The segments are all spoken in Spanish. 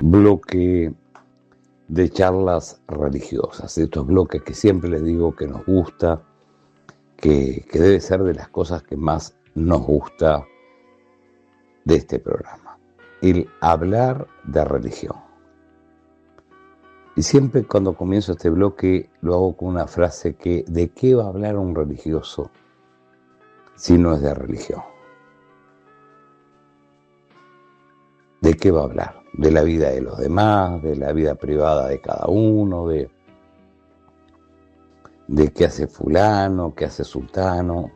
bloque de charlas religiosas, estos bloques que siempre les digo que nos gusta, que debe ser de las cosas que más nos gusta de este programa, el hablar de religión. Y siempre cuando comienzo este bloque lo hago con una frase que ¿de qué va a hablar un religioso si no es de religión? ¿De qué va a hablar? De la vida de los demás, de la vida privada de cada uno, de qué hace fulano, qué hace sultano.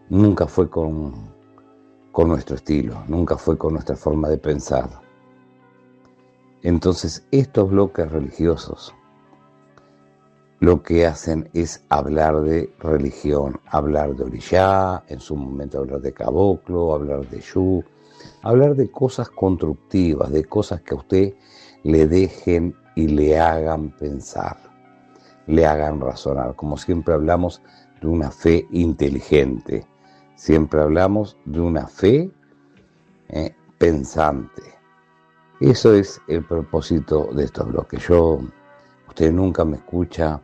Nunca fue con nuestro estilo, nunca fue con nuestra forma de pensar. Entonces, estos bloques religiosos lo que hacen es hablar de religión, hablar de Orishá, en su momento hablar de Caboclo, hablar de Yu, hablar de cosas constructivas, de cosas que a usted le dejen y le hagan pensar, le hagan razonar. Como siempre hablamos de una fe inteligente, siempre hablamos de una fe pensante. Eso es el propósito de estos bloques. Usted nunca me escucha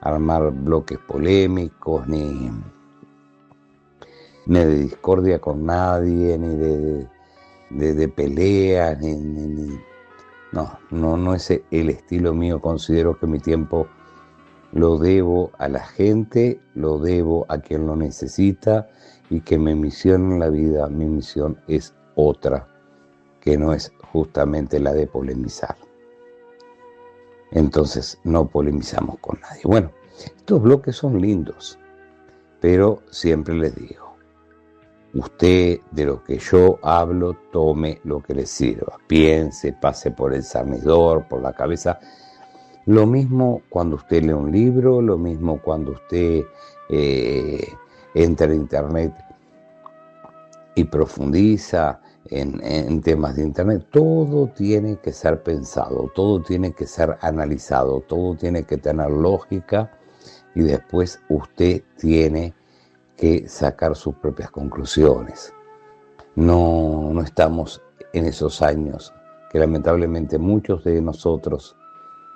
armar bloques polémicos, ni de discordia con nadie, ni de peleas, no es el estilo mío. Considero que mi tiempo lo debo a la gente, lo debo a quien lo necesita, y que mi misión en la vida, mi misión es otra, que no es justamente la de polemizar. Entonces no polemizamos con nadie. Bueno, estos bloques son lindos, pero siempre les digo, usted de lo que yo hablo, tome lo que le sirva, piense, pase por el cernidor, por la cabeza. Lo mismo cuando usted lee un libro, lo mismo cuando usted entra en internet y profundiza en temas de internet. Todo tiene que ser pensado, todo tiene que ser analizado, todo tiene que tener lógica, y después usted tiene que sacar sus propias conclusiones. No estamos en esos años que lamentablemente muchos de nosotros,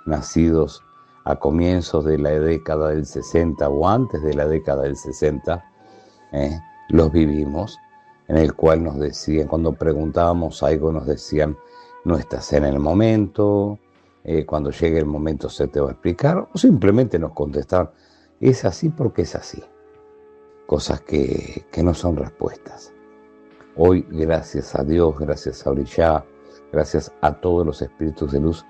nacidos a comienzos de la década del 60 o antes de la década del 60, los vivimos, en el cual nos decían, cuando preguntábamos algo, nos decían, no estás en el momento, cuando llegue el momento se te va a explicar, o simplemente nos contestaban, es así porque es así. Cosas que no son respuestas. Hoy, gracias a Dios, gracias a Orishá, gracias a todos los espíritus de luz,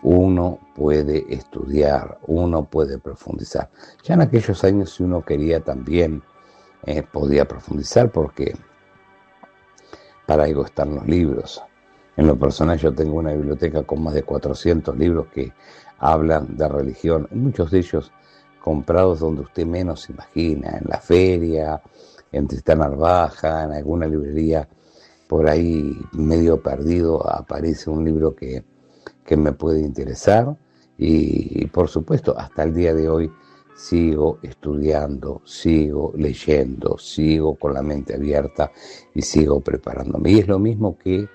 uno puede estudiar, uno puede profundizar. Ya en aquellos años, si uno quería también, podía profundizar, porque para algo están los libros. En lo personal, yo tengo una biblioteca con más de 400 libros que hablan de religión, muchos de ellos comprados donde usted menos imagina, en la feria, en Tristán Arbaja, en alguna librería por ahí medio perdido, aparece un libro que me puede interesar, y por supuesto hasta el día de hoy sigo estudiando, sigo leyendo, sigo con la mente abierta y sigo preparándome. Y es lo mismo que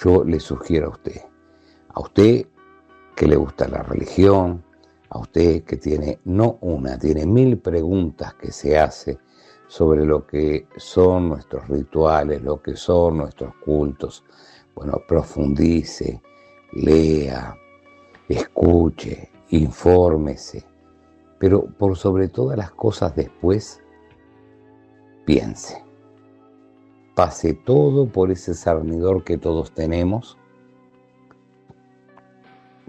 yo le sugiero a usted que le gusta la religión, a usted que tiene no una, tiene 1000 preguntas que se hace sobre lo que son nuestros rituales, lo que son nuestros cultos. Bueno, profundice, lea, escuche, infórmese, pero por sobre todas las cosas después, piense. Pase todo por ese cernidor que todos tenemos,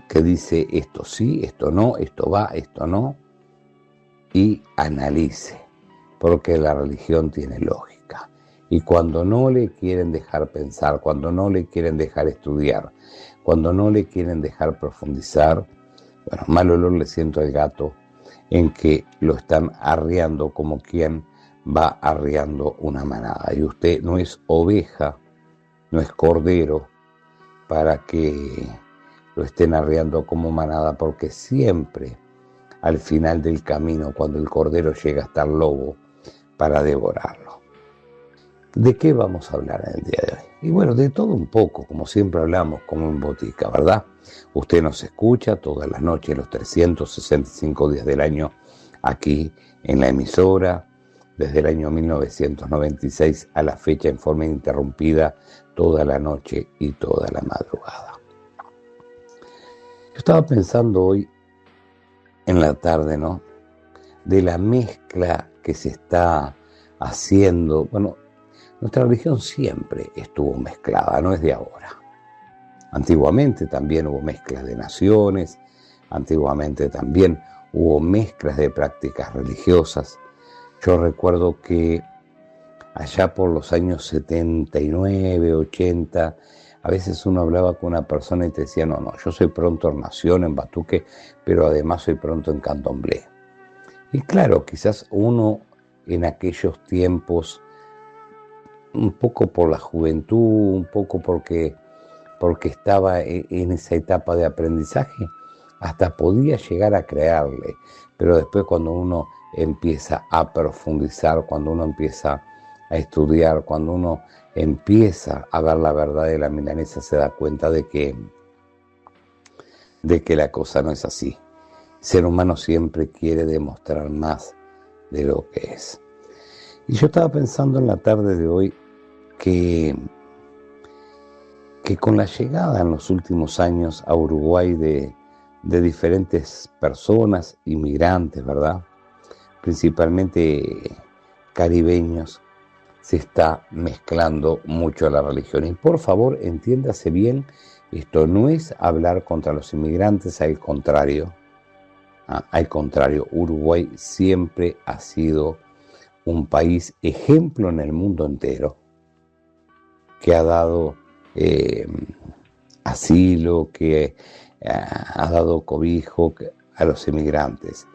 que dice esto sí, esto no, esto va, esto no, y analice, porque la religión tiene lógica. Y cuando no le quieren dejar pensar, cuando no le quieren dejar estudiar, cuando no le quieren dejar profundizar, bueno, mal olor le siento al gato en que lo están arriando como quien va arriando una manada. Y usted no es oveja, no es cordero para que lo estén arriando como manada, porque siempre al final del camino, cuando el cordero llega, está el lobo para devorarlo. ¿De qué vamos a hablar en el día de hoy? Y bueno, de todo un poco, como siempre hablamos, como en botica, ¿verdad? Usted nos escucha todas las noches, los 365 días del año, aquí en la emisora, desde el año 1996 a la fecha en forma ininterrumpida, toda la noche y toda la madrugada. Yo estaba pensando hoy, en la tarde, ¿no?, de la mezcla que se está haciendo. Bueno, nuestra religión siempre estuvo mezclada, no es de ahora. Antiguamente también hubo mezclas de naciones, antiguamente también hubo mezclas de prácticas religiosas. Yo recuerdo que allá por los años 79, 80, a veces uno hablaba con una persona y te decía, no, yo soy pronto en Nación, en Batuque, pero además soy pronto en Candomblé. Y claro, quizás uno en aquellos tiempos, un poco por la juventud, un poco porque estaba en esa etapa de aprendizaje, hasta podía llegar a creerle, pero después cuando uno empieza a profundizar, cuando uno empieza a estudiar, cuando uno empieza a ver la verdad de la milanesa, se da cuenta de que la cosa no es así. El ser humano siempre quiere demostrar más de lo que es. Y yo estaba pensando en la tarde de hoy que con la llegada en los últimos años a Uruguay de diferentes personas, inmigrantes, ¿verdad?, principalmente caribeños, se está mezclando mucho la religión. Y por favor, entiéndase bien, esto no es hablar contra los inmigrantes, al contrario. Al contrario, Uruguay siempre ha sido un país ejemplo en el mundo entero, que ha dado asilo, que ha dado cobijo a los inmigrantes.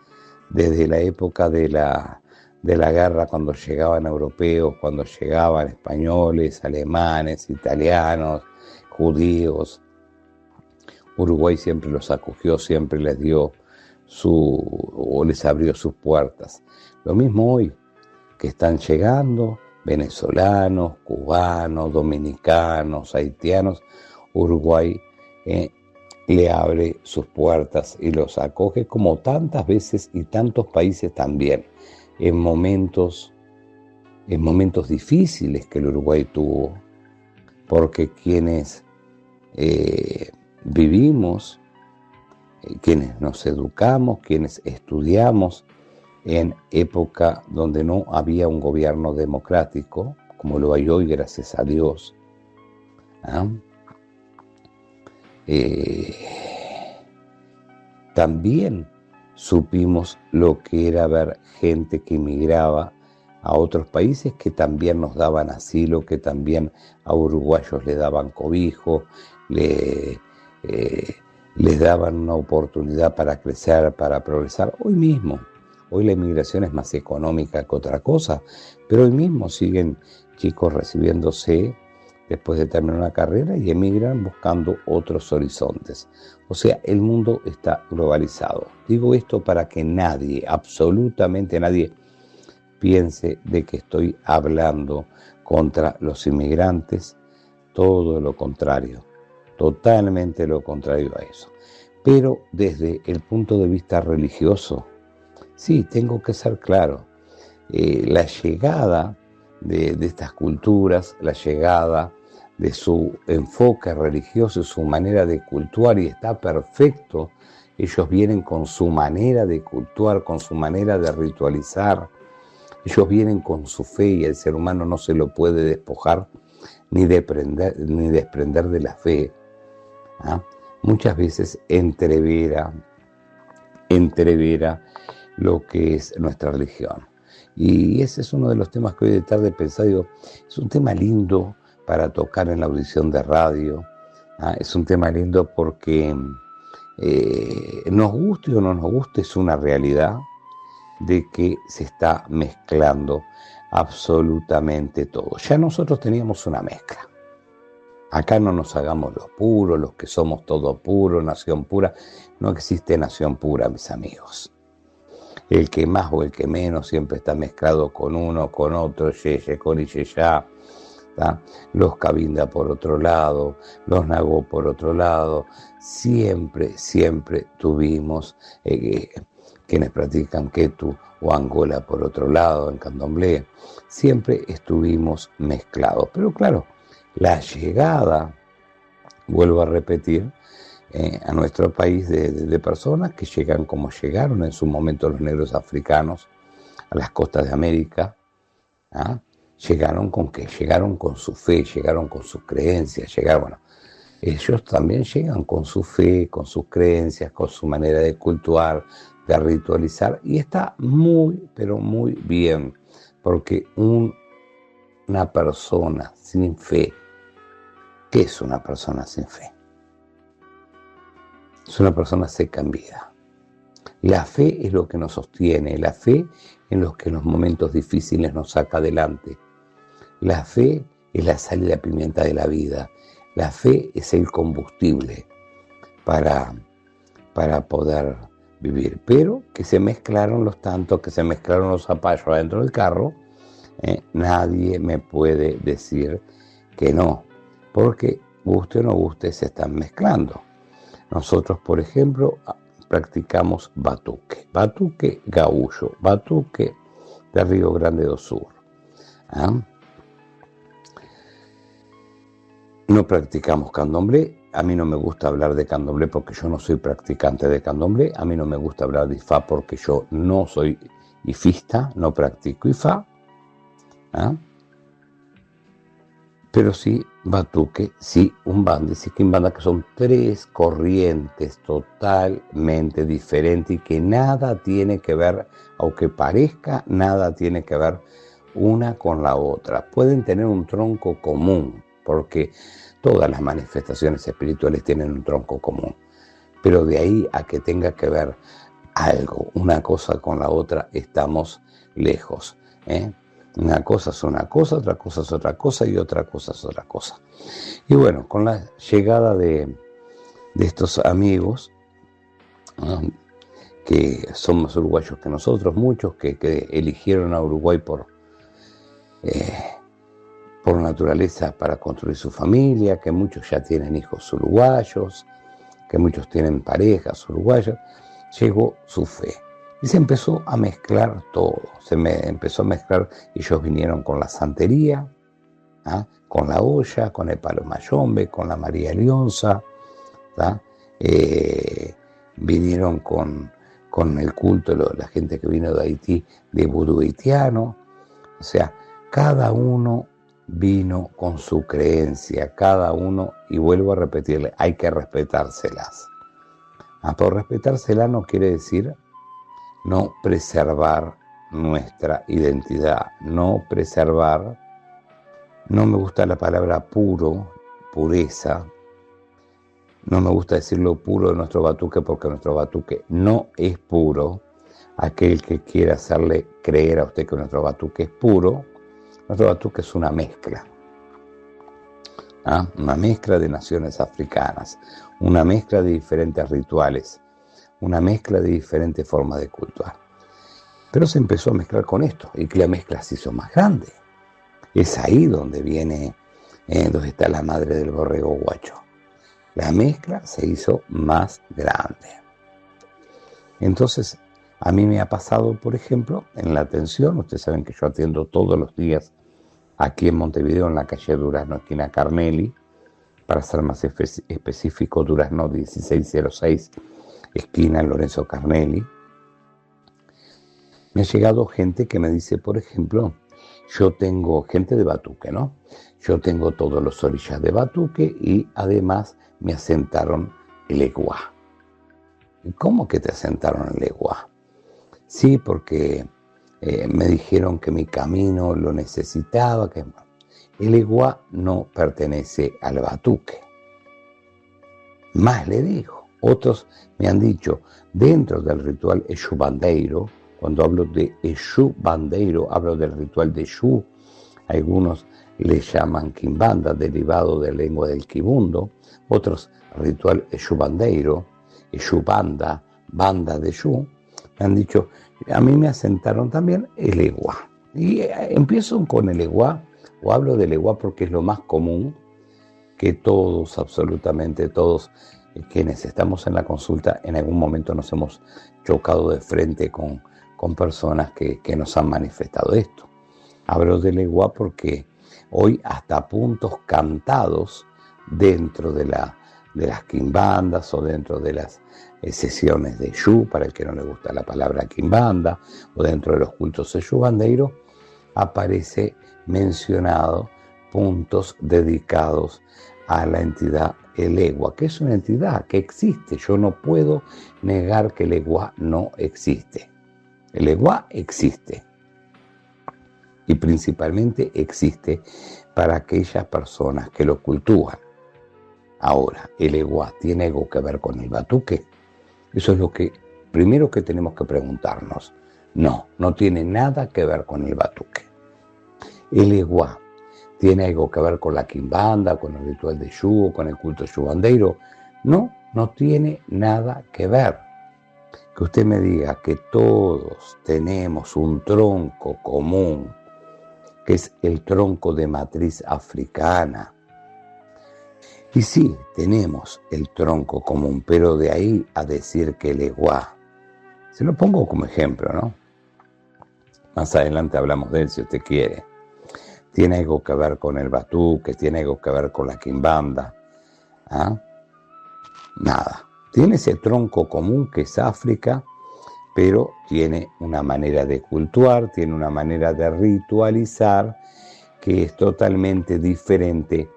Desde la época de la guerra, cuando llegaban europeos, cuando llegaban españoles, alemanes, italianos, judíos, Uruguay siempre los acogió, siempre les dio o les abrió sus puertas. Lo mismo hoy, que están llegando venezolanos, cubanos, dominicanos, haitianos. Uruguay le abre sus puertas y los acoge, como tantas veces y tantos países también, en momentos difíciles que el Uruguay tuvo, porque quienes vivimos, quienes nos educamos, quienes estudiamos en época donde no había un gobierno democrático, como lo hay hoy, gracias a Dios, también supimos lo que era ver gente que emigraba a otros países, que también nos daban asilo, que también a uruguayos le daban cobijo, les daban una oportunidad para crecer, para progresar. Hoy la inmigración es más económica que otra cosa, pero hoy mismo siguen chicos recibiéndose después de terminar una carrera y emigran buscando otros horizontes. O sea, el mundo está globalizado. Digo esto para que nadie, absolutamente nadie, piense de que estoy hablando contra los inmigrantes. Todo lo contrario, totalmente lo contrario a eso. Pero desde el punto de vista religioso, sí, tengo que ser claro. La llegada de estas culturas, la llegada de su enfoque religioso, su manera de cultuar, y está perfecto. Ellos vienen con su manera de cultuar, con su manera de ritualizar. Ellos vienen con su fe, y el ser humano no se lo puede despojar ni desprender de la fe. Muchas veces entrevera lo que es nuestra religión. Y ese es uno de los temas que hoy de tarde pensé, digo, es un tema lindo para tocar en la audición de radio. Es un tema lindo porque nos guste o no nos guste, es una realidad de que se está mezclando absolutamente todo. Ya nosotros teníamos una mezcla. Acá no nos hagamos los puros, los que somos todo puro, nación pura. No existe nación pura, mis amigos. El que más o el que menos siempre está mezclado con uno, con otro, yeye, con y ya. ¿tá? Los Cabinda por otro lado, los Nagó por otro lado. Siempre tuvimos quienes practican Ketu o Angola por otro lado, en Candomblé. Siempre estuvimos mezclados. Pero claro, la llegada, vuelvo a repetir, a nuestro país de personas que llegan como llegaron en su momento los negros africanos a las costas de América. ¿Ah? Llegaron con qué, llegaron con su fe, llegaron con sus creencias, bueno, ellos también llegan con su fe, con sus creencias, con su manera de cultuar, de ritualizar, y está muy, pero muy bien, porque una persona sin fe, ¿qué es una persona sin fe? Es una persona seca en vida. La fe es lo que nos sostiene, la fe en los que en los momentos difíciles nos saca adelante. La fe es la sal y la pimienta de la vida. La fe es el combustible para poder vivir. Pero que se mezclaron los tantos, que se mezclaron los zapallos adentro del carro, nadie me puede decir que no, porque guste o no guste se están mezclando. Nosotros, por ejemplo, practicamos batuque gaúcho, batuque de Río Grande do Sur. ¿Ah? No practicamos candomblé. A mí no me gusta hablar de candomblé porque yo no soy practicante de candomblé. A mí no me gusta hablar de Ifá porque yo no soy ifista, no practico Ifá. ¿Ah? Pero sí batuque, sí umbanda y sí quimbanda, que son tres corrientes totalmente diferentes y que nada tiene que ver, aunque parezca, nada tiene que ver una con la otra. Pueden tener un tronco común, porque todas las manifestaciones espirituales tienen un tronco común, pero de ahí a que tenga que ver algo, una cosa con la otra, estamos lejos, ¿eh? Una cosa es una cosa, otra cosa es otra cosa y otra cosa es otra cosa. Y bueno, con la llegada de estos amigos, que son más uruguayos que nosotros, muchos que eligieron a Uruguay por naturaleza para construir su familia, que muchos ya tienen hijos uruguayos, que muchos tienen parejas uruguayas, llegó su fe. Y se empezó a mezclar todo, empezó a mezclar, ellos vinieron con la santería, con la olla, con el palo mayombe, con la María Lionza, vinieron con el culto, la gente que vino de Haití, de vudú haitiano. O sea, cada uno vino con su creencia, cada uno, y vuelvo a repetirle, hay que respetárselas. Por respetárselas no quiere decir no preservar nuestra identidad, no preservar, no me gusta la palabra puro, pureza, no me gusta decir lo puro de nuestro batuque porque nuestro batuque no es puro. Aquel que quiera hacerle creer a usted que nuestro batuque es puro, nuestro batuque es una mezcla. Una mezcla de naciones africanas, una mezcla de diferentes rituales, una mezcla de diferentes formas de cultuar. Pero se empezó a mezclar con esto y que la mezcla se hizo más grande. Es ahí donde viene, donde está la madre del borrego guacho. La mezcla se hizo más grande. Entonces, a mí me ha pasado, por ejemplo, en la atención, ustedes saben que yo atiendo todos los días aquí en Montevideo, en la calle Durazno, esquina Carnelli, para ser más específico, Durazno 1606, esquina Lorenzo Carnelli. Me ha llegado gente que me dice, por ejemplo, yo tengo gente de batuque, ¿no? Yo tengo todos los orillas de batuque y además me asentaron el eguá. ¿Cómo que te asentaron el eguá? Sí, porque me dijeron que mi camino lo necesitaba. Que el eguá no pertenece al batuque. Más le dijo. Otros me han dicho, dentro del ritual Exu Bandeiro, cuando hablo de Exu Bandeiro, hablo del ritual de Exu. Algunos le llaman quimbanda, derivado de la lengua del quibundo. Otros ritual Exu Bandeiro, Exu Banda, banda de Exu. Me han dicho, a mí me asentaron también el eguá. Y empiezo con el eguá o hablo del eguá porque es lo más común que todos, absolutamente todos, quienes estamos en la consulta, en algún momento nos hemos chocado de frente con personas que nos han manifestado esto. Hablo del eguá porque hoy hasta puntos cantados dentro de las quimbandas o dentro de las sesiones de Yu, para el que no le gusta la palabra quimbanda, o dentro de los cultos de Yu Bandeiro, aparece mencionado puntos dedicados a la entidad el Eguá, que es una entidad que existe. Yo no puedo negar que el Eguá no existe. El Eguá existe. Y principalmente existe para aquellas personas que lo cultúan. Ahora, ¿el Eguá tiene algo que ver con el batuque? Eso es lo que primero que tenemos que preguntarnos. No, no tiene nada que ver con el batuque. El Eguá tiene algo que ver con la quimbanda, con el ritual de Yu, con el culto Yu Bandeiro. No, no tiene nada que ver. Que usted me diga que todos tenemos un tronco común, que es el tronco de matriz africana. Y sí, tenemos el tronco común, pero de ahí a decir que el Eguá, se lo pongo como ejemplo, ¿no? Más adelante hablamos de él si usted quiere. Tiene algo que ver con el batuque, tiene algo que ver con la quimbanda. ¿Ah? Nada. Tiene ese tronco común que es África, pero tiene una manera de cultuar, tiene una manera de ritualizar que es totalmente diferente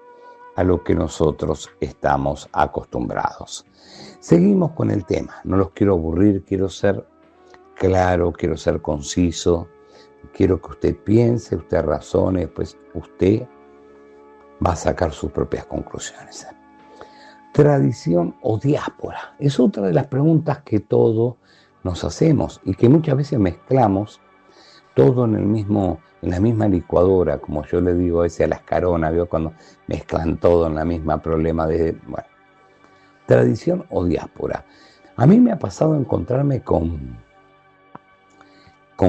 a lo que nosotros estamos acostumbrados. Seguimos con el tema. No los quiero aburrir, quiero ser claro, quiero ser conciso. Quiero que usted piense, usted razone, después usted va a sacar sus propias conclusiones. ¿Tradición o diáspora? Es otra de las preguntas que todos nos hacemos y que muchas veces mezclamos todo en la misma licuadora, como yo le digo a veces a las caronas, ¿vio? Cuando mezclan todo en la misma problema de, bueno, tradición o diáspora. A mí me ha pasado encontrarme con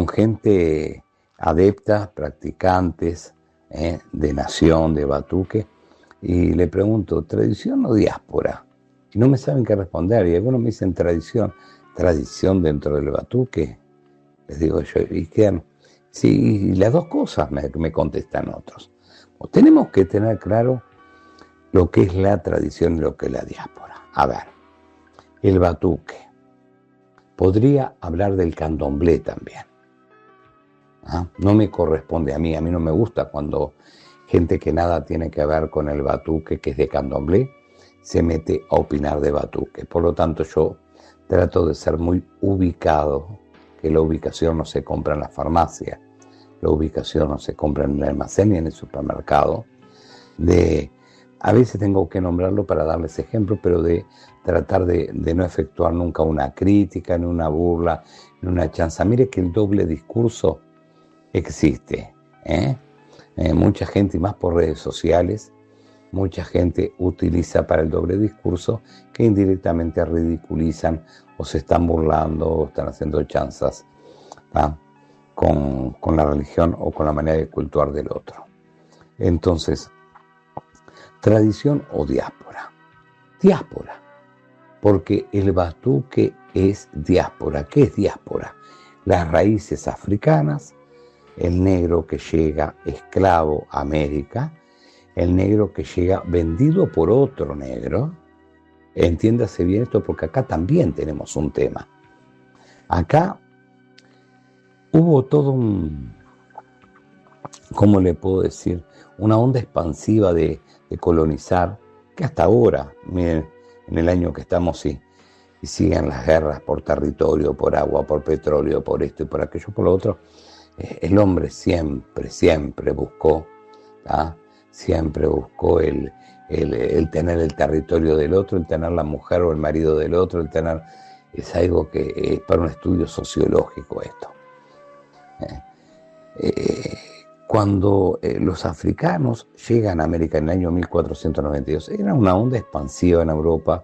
gente adepta, practicantes de nación, de batuque, y le pregunto, ¿tradición o diáspora? Y no me saben qué responder, y algunos me dicen tradición dentro del batuque. Les digo yo, ¿y qué? Sí, y las dos cosas me contestan otros. Tenemos que tener claro lo que es la tradición y lo que es la diáspora. A ver, el batuque. Podría hablar del candomblé también. No me corresponde a mí no me gusta cuando gente que nada tiene que ver con el batuque, que es de candomblé, se mete a opinar de batuque. Por lo tanto, yo trato de ser muy ubicado, que la ubicación no se compra en la farmacia, la ubicación no se compra en el almacén ni en el supermercado. A veces tengo que nombrarlo para darles ejemplo, pero de tratar de no efectuar nunca una crítica, ni una burla, ni una chanza. Mire que el doble discurso existe. Mucha gente, y más por redes sociales, mucha gente utiliza para el doble discurso que indirectamente ridiculizan o se están burlando o están haciendo chanzas con la religión o con la manera de cultuar del otro. Entonces, tradición o diáspora. Diáspora, porque el batuque es diáspora. ¿Qué es diáspora? Las raíces africanas, el negro que llega esclavo a América, el negro que llega vendido por otro negro. Entiéndase bien esto porque acá también tenemos un tema. Acá hubo todo ¿cómo le puedo decir? Una onda expansiva de colonizar, que hasta ahora, miren, en el año que estamos y siguen las guerras por territorio, por agua, por petróleo, por esto y por aquello, por lo otro. El hombre siempre buscó, siempre buscó el tener el territorio del otro, el tener la mujer o el marido del otro, es algo que es para un estudio sociológico esto. Cuando los africanos llegan a América en el año 1492, era una onda expansiva en Europa.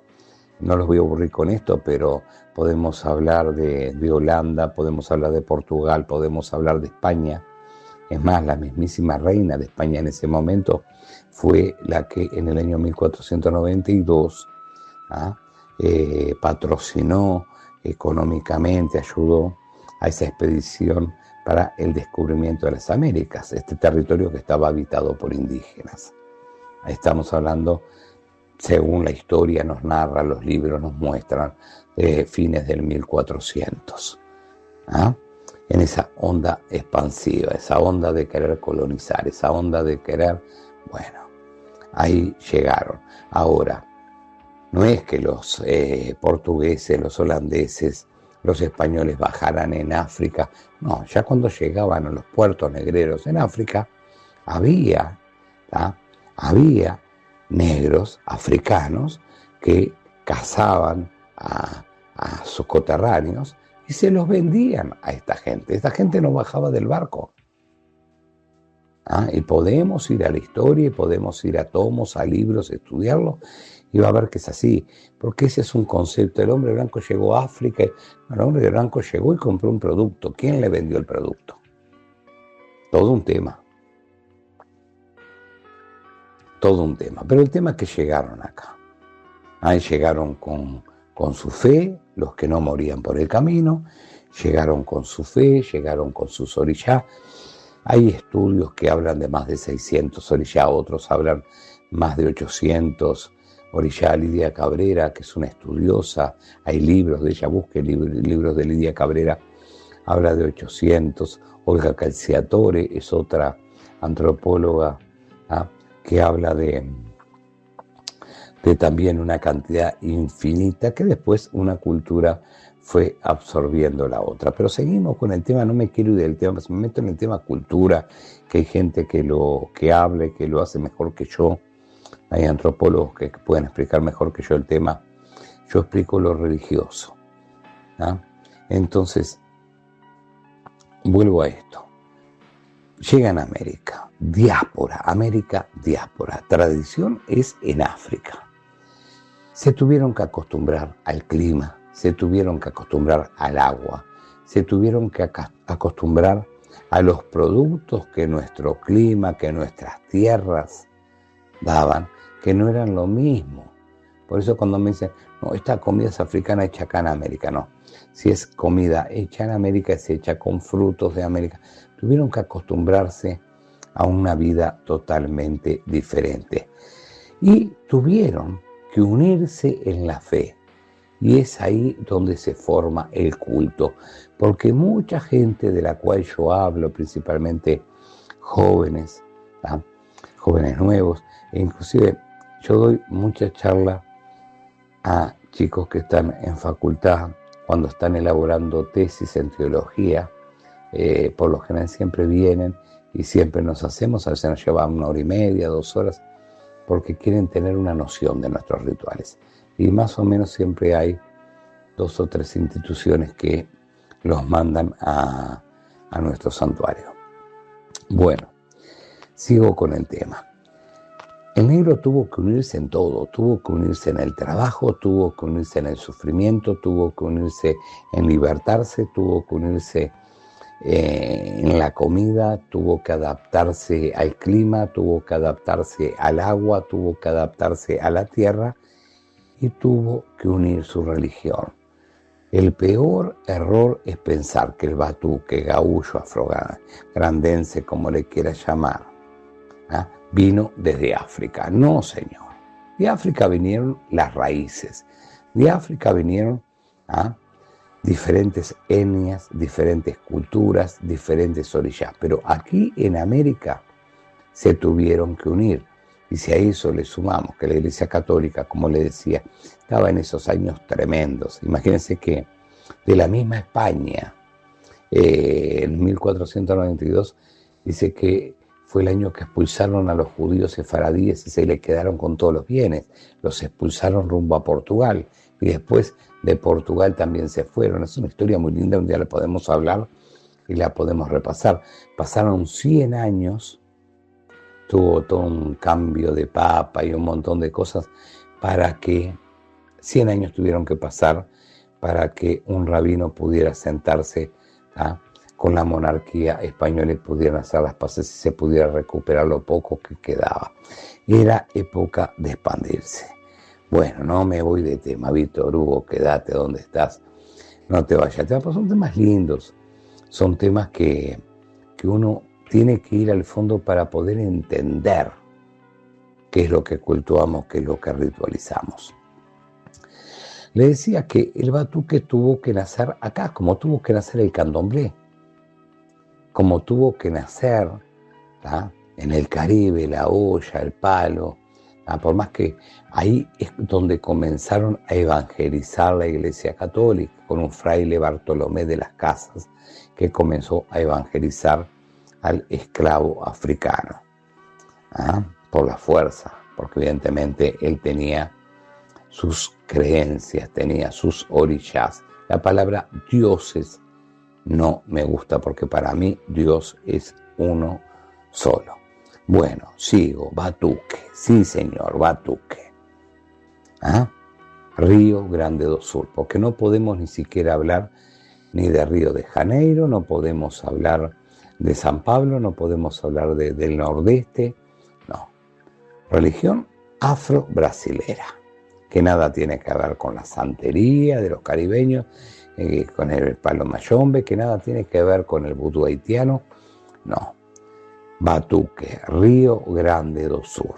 No los voy a aburrir con esto, pero podemos hablar de Holanda, podemos hablar de Portugal, podemos hablar de España, Es más, la mismísima reina de España en ese momento fue la que en el año 1492 patrocinó económicamente, ayudó a esa expedición para el descubrimiento de las Américas, este territorio que estaba habitado por indígenas. Estamos hablando, según la historia nos narra, los libros nos muestran, fines del 1400. En esa onda expansiva, esa onda de querer colonizar, esa onda de querer, bueno, ahí llegaron. Ahora, no es que los portugueses, los holandeses, los españoles bajaran en África, no, ya cuando llegaban a los puertos negreros en África, había negros africanos que cazaban a sus coterráneos y se los vendían a esta gente. Esta gente no bajaba del barco. Y podemos ir a la historia y podemos ir a tomos, a libros, estudiarlo, y va a ver que es así, porque ese es un concepto. El hombre blanco llegó a África, el hombre blanco llegó y compró un producto. ¿Quién le vendió el producto? Todo un tema. Todo un tema. Pero el tema es que llegaron acá. Llegaron con su fe, los que no morían por el camino, llegaron con su fe, llegaron con sus orishás. Hay estudios que hablan de más de 600 orishás, otros hablan más de 800 orishás. Lidia Cabrera, que es una estudiosa, hay libros de ella, busque libros de Lidia Cabrera, habla de 800. Olga Calciatore es otra antropóloga que habla de también una cantidad infinita que después una cultura fue absorbiendo la otra. Pero seguimos con el tema, no me quiero ir del tema, me meto en el tema cultura, que hay gente que hable, que lo hace mejor que yo, hay antropólogos que pueden explicar mejor que yo el tema, yo explico lo religioso. Entonces, vuelvo a esto. Llegan a América, diáspora, tradición es en África. Se tuvieron que acostumbrar al clima, se tuvieron que acostumbrar al agua, se tuvieron que acostumbrar a los productos que nuestro clima, que nuestras tierras daban, que no eran lo mismo. Por eso cuando me dicen, no, esta comida es africana hecha acá en América, no. Si es comida hecha en América, es hecha con frutos de América. Tuvieron que acostumbrarse a una vida totalmente diferente. Y tuvieron que unirse en la fe. Y es ahí donde se forma el culto. Porque mucha gente de la cual yo hablo, principalmente jóvenes, jóvenes nuevos, e inclusive yo doy mucha charla a chicos que están en facultad, cuando están elaborando tesis en teología, por lo general siempre vienen y siempre nos hacemos, a veces nos lleva 1 hora y media, 2 horas, porque quieren tener una noción de nuestros rituales. Y más o menos siempre hay 2 o 3 instituciones que los mandan a nuestro santuario. Bueno, sigo con el tema. El negro tuvo que unirse en todo, tuvo que unirse en el trabajo, tuvo que unirse en el sufrimiento, tuvo que unirse en libertarse, tuvo que unirse en la comida, tuvo que adaptarse al clima, tuvo que adaptarse al agua, tuvo que adaptarse a la tierra y tuvo que unir su religión. El peor error es pensar que el batuque, gaullo, afrograndense, como le quieras llamar, vino desde África. No, señor. De África vinieron las raíces. De África vinieron diferentes etnias, diferentes culturas, diferentes orillas. Pero aquí en América se tuvieron que unir. Y si a eso le sumamos que la Iglesia Católica, como le decía, estaba en esos años tremendos. Imagínense que de la misma España, en 1492, dice que fue el año que expulsaron a los judíos sefaradíes y se le quedaron con todos los bienes. Los expulsaron rumbo a Portugal y después de Portugal también se fueron. Es una historia muy linda, un día la podemos hablar y la podemos repasar. Pasaron 100 años, tuvo todo un cambio de papa y un montón de cosas para que 100 años tuvieron que pasar para que un rabino pudiera sentarse con la monarquía española y pudieran hacer las paces y se pudiera recuperar lo poco que quedaba. Era época de expandirse. Bueno, no me voy de tema, Víctor Hugo, quédate donde estás, no te vayas. Son temas lindos, son temas que uno tiene que ir al fondo para poder entender qué es lo que cultuamos, qué es lo que ritualizamos. Le decía que el batuque tuvo que nacer acá, como tuvo que nacer el candomblé, como tuvo que nacer en el Caribe, la olla, el palo, por más que ahí es donde comenzaron a evangelizar la Iglesia Católica, con un fraile Bartolomé de las Casas, que comenzó a evangelizar al esclavo africano, por la fuerza, porque evidentemente él tenía sus creencias, tenía sus orillas. La palabra dioses no me gusta porque para mí Dios es uno solo. Bueno, sigo, batuque, sí señor, batuque. Río Grande do Sul, porque no podemos ni siquiera hablar ni de Río de Janeiro, no podemos hablar de San Pablo, no podemos hablar del Nordeste, no. Religión afro-brasilera, que nada tiene que ver con la santería de los caribeños, con el palo mayombe, que nada tiene que ver con el vudú haitiano, no. Batuque, Río Grande do Sul.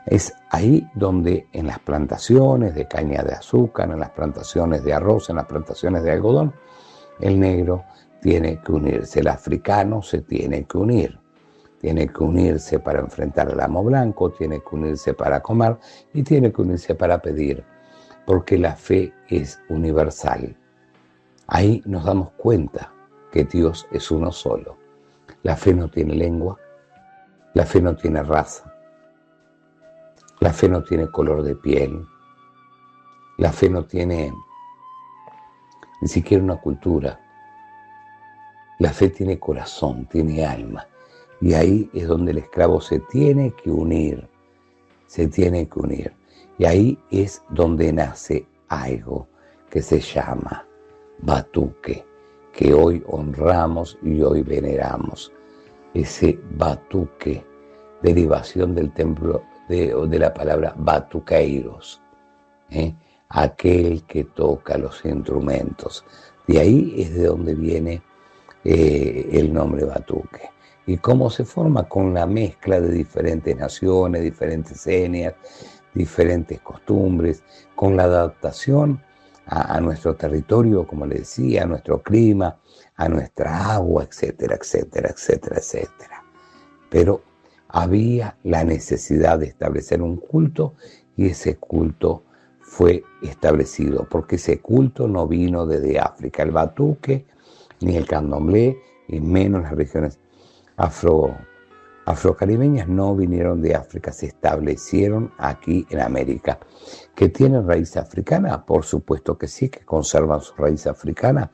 Es ahí donde en las plantaciones de caña de azúcar, en las plantaciones de arroz, en las plantaciones de algodón, el negro tiene que unirse, el africano se tiene que unirse para enfrentar al amo blanco, tiene que unirse para comer y tiene que unirse para pedir, porque la fe es universal. Ahí nos damos cuenta que Dios es uno solo. La fe no tiene lengua, la fe no tiene raza, la fe no tiene color de piel, la fe no tiene ni siquiera una cultura. La fe tiene corazón, tiene alma. Y ahí es donde el esclavo se tiene que unir. Y ahí es donde nace algo que se llama batuque, que hoy honramos y hoy veneramos. Ese batuque, derivación del templo de la palabra batuqueiros, aquel que toca los instrumentos. De ahí es de donde viene el nombre batuque. ¿Y cómo se forma? Con la mezcla de diferentes naciones, diferentes etnias, diferentes costumbres, con la adaptación a nuestro territorio, como le decía, a nuestro clima, a nuestra agua, etcétera, etcétera, etcétera, etcétera. Pero había la necesidad de establecer un culto y ese culto fue establecido, porque ese culto no vino desde África. El batuque, ni el candomblé, y menos las regiones afrocaribeñas no vinieron de África, se establecieron aquí en América. ¿Que tienen raíz africana? Por supuesto que sí. ¿Que conservan su raíz africana?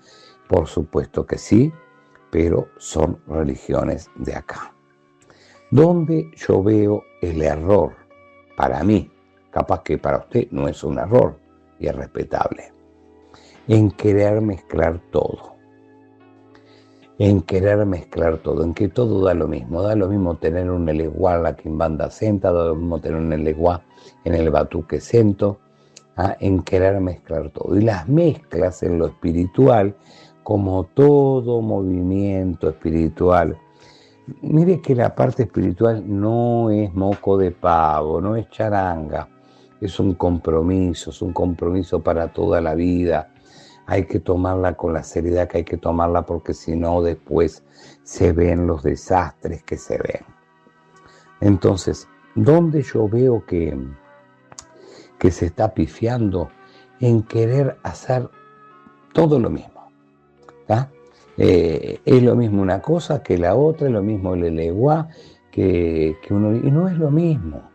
Por supuesto que sí, pero son religiones de acá. Donde yo veo el error, para mí, capaz que para usted no es un error y es respetable, en querer mezclar todo. En que todo da lo mismo tener un eleguá la quimbanda senta, da lo mismo tener un eleguá en el batuque cento, en querer mezclar todo. Y las mezclas en lo espiritual, como todo movimiento espiritual, mire que la parte espiritual no es moco de pavo, no es charanga, es un compromiso para toda la vida. Hay que tomarla con la seriedad que hay que tomarla, porque si no después se ven los desastres que se ven. Entonces, ¿dónde yo veo que se está pifiando? En querer hacer todo lo mismo. Es lo mismo una cosa que la otra, es lo mismo el eleguá que uno, y no es lo mismo.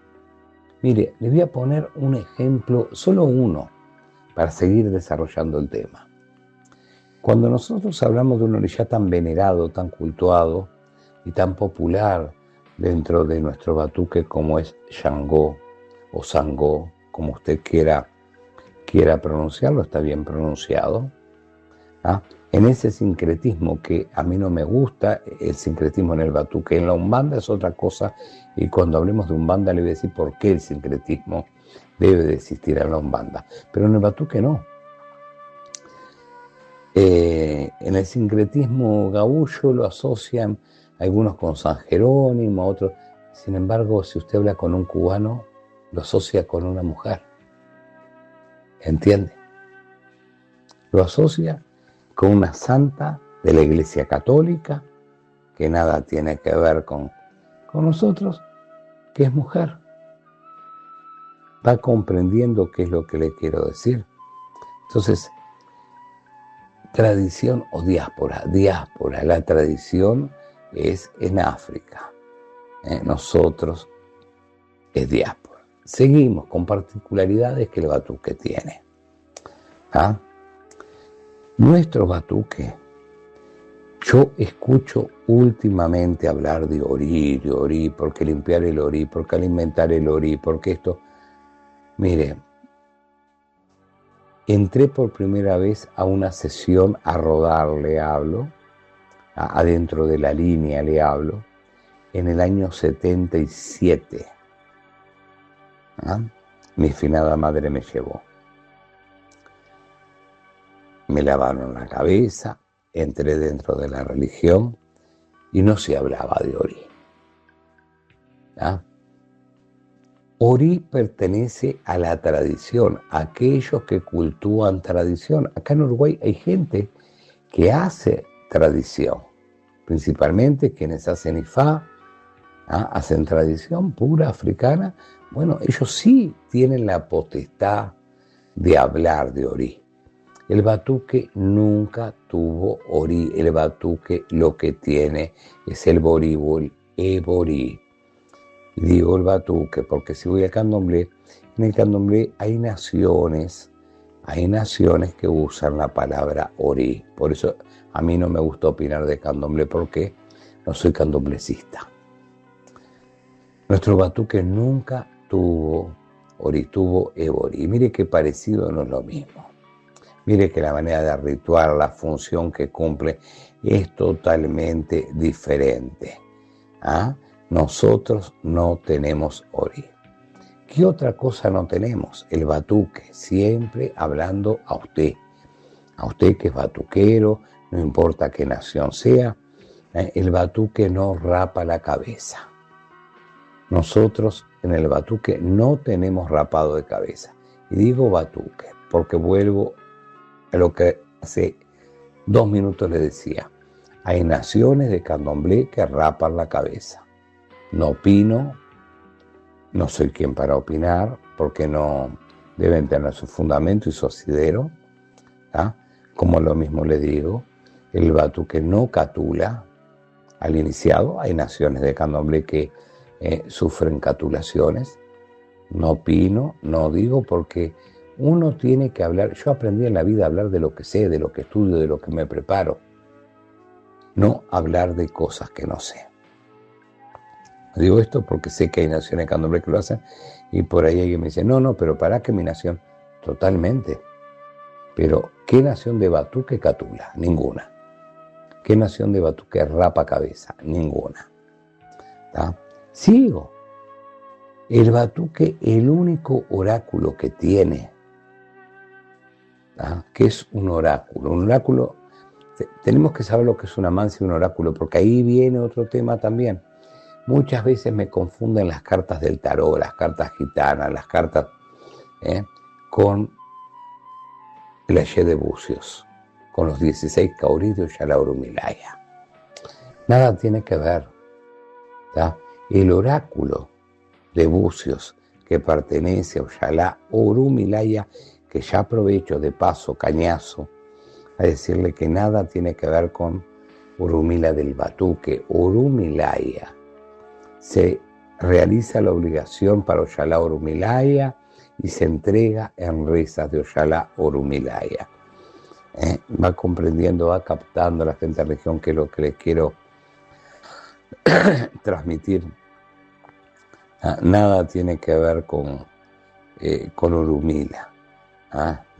Mire, le voy a poner un ejemplo, solo uno, para seguir desarrollando el tema. Cuando nosotros hablamos de un orishá tan venerado, tan cultuado y tan popular dentro de nuestro batuque como es Shango o Sangó, como usted quiera pronunciarlo, está bien pronunciado, en ese sincretismo que a mí no me gusta, el sincretismo en el batuque. En la umbanda es otra cosa, y cuando hablemos de umbanda le voy a decir por qué el sincretismo debe de existir en la umbanda, pero en el batuque no. En el sincretismo gaúcho lo asocian algunos con San Jerónimo, otros. Sin embargo, si usted habla con un cubano, lo asocia con una mujer. ¿Entiende? Lo asocia con una santa de la Iglesia Católica, que nada tiene que ver con nosotros, que es mujer. Va comprendiendo qué es lo que le quiero decir. Entonces, tradición o diáspora. Diáspora, la tradición es en África. Nosotros es diáspora. Seguimos con particularidades que el batuque tiene. Nuestro batuque, yo escucho últimamente hablar de orí, porque limpiar el orí, porque alimentar el orí, porque esto. Mire, entré por primera vez a una sesión a rodar, le hablo, adentro de la línea le hablo, en el año 77. Mi finada madre me llevó. Me lavaron la cabeza, entré dentro de la religión y no se hablaba de orí. Orí pertenece a la tradición, a aquellos que cultúan tradición. Acá en Uruguay hay gente que hace tradición, principalmente quienes hacen Ifá, hacen tradición pura africana. Bueno, ellos sí tienen la potestad de hablar de orí. El batuque nunca tuvo orí. El batuque lo que tiene es el borí, el eborí. Digo el batuque porque si voy al candomblé, en el candomblé hay naciones que usan la palabra orí. Por eso a mí no me gusta opinar de candomblé, porque no soy candomblecista. Nuestro batuque nunca tuvo orí, tuvo eborí. Mire qué parecido, no es lo mismo. Mire que la manera de rituar, la función que cumple es totalmente diferente. Nosotros no tenemos orí. ¿Qué otra cosa no tenemos? El batuque, siempre hablando a usted que es batuquero, no importa qué nación sea, el batuque no rapa la cabeza. Nosotros en el batuque no tenemos rapado de cabeza. Y digo batuque porque vuelvo a lo que hace 2 minutos le decía. Hay naciones de candomblé que rapan la cabeza. No opino, no soy quien para opinar, porque no deben tener su fundamento y su asidero. Como lo mismo le digo, el batuque no catula al iniciado. Hay naciones de candomblé que sufren catulaciones. No opino, no digo, porque uno tiene que hablar. Yo aprendí en la vida a hablar de lo que sé, de lo que estudio, de lo que me preparo. No hablar de cosas que no sé. Digo esto porque sé que hay naciones de candomblé que lo hacen, y por ahí alguien me dice, no, pero para que mi nación, totalmente. Pero ¿qué nación de batuque catula? Ninguna. ¿Qué nación de batuque rapa cabeza? Ninguna. Sigo. El batuque, el único oráculo que tiene, que es un oráculo. Un oráculo, tenemos que saber lo que es una mancia y un oráculo, porque ahí viene otro tema también. Muchas veces me confunden las cartas del tarot, las cartas gitanas, las cartas con el Ayé de Bucios, con los 16 Cauris de Oxalá Orumilaya. Nada tiene que ver. El oráculo de Bucios, que pertenece a Oxalá Orumilaya, que ya aprovecho de paso, cañazo, a decirle que nada tiene que ver con Orumila del Batuque. Orumilaya se realiza la obligación para Oxalá Orumilaya y se entrega en rezas de Oxalá Orumilaya. Va comprendiendo, va captando la gente de la región que es lo que les quiero transmitir. Nada tiene que ver con Orumila.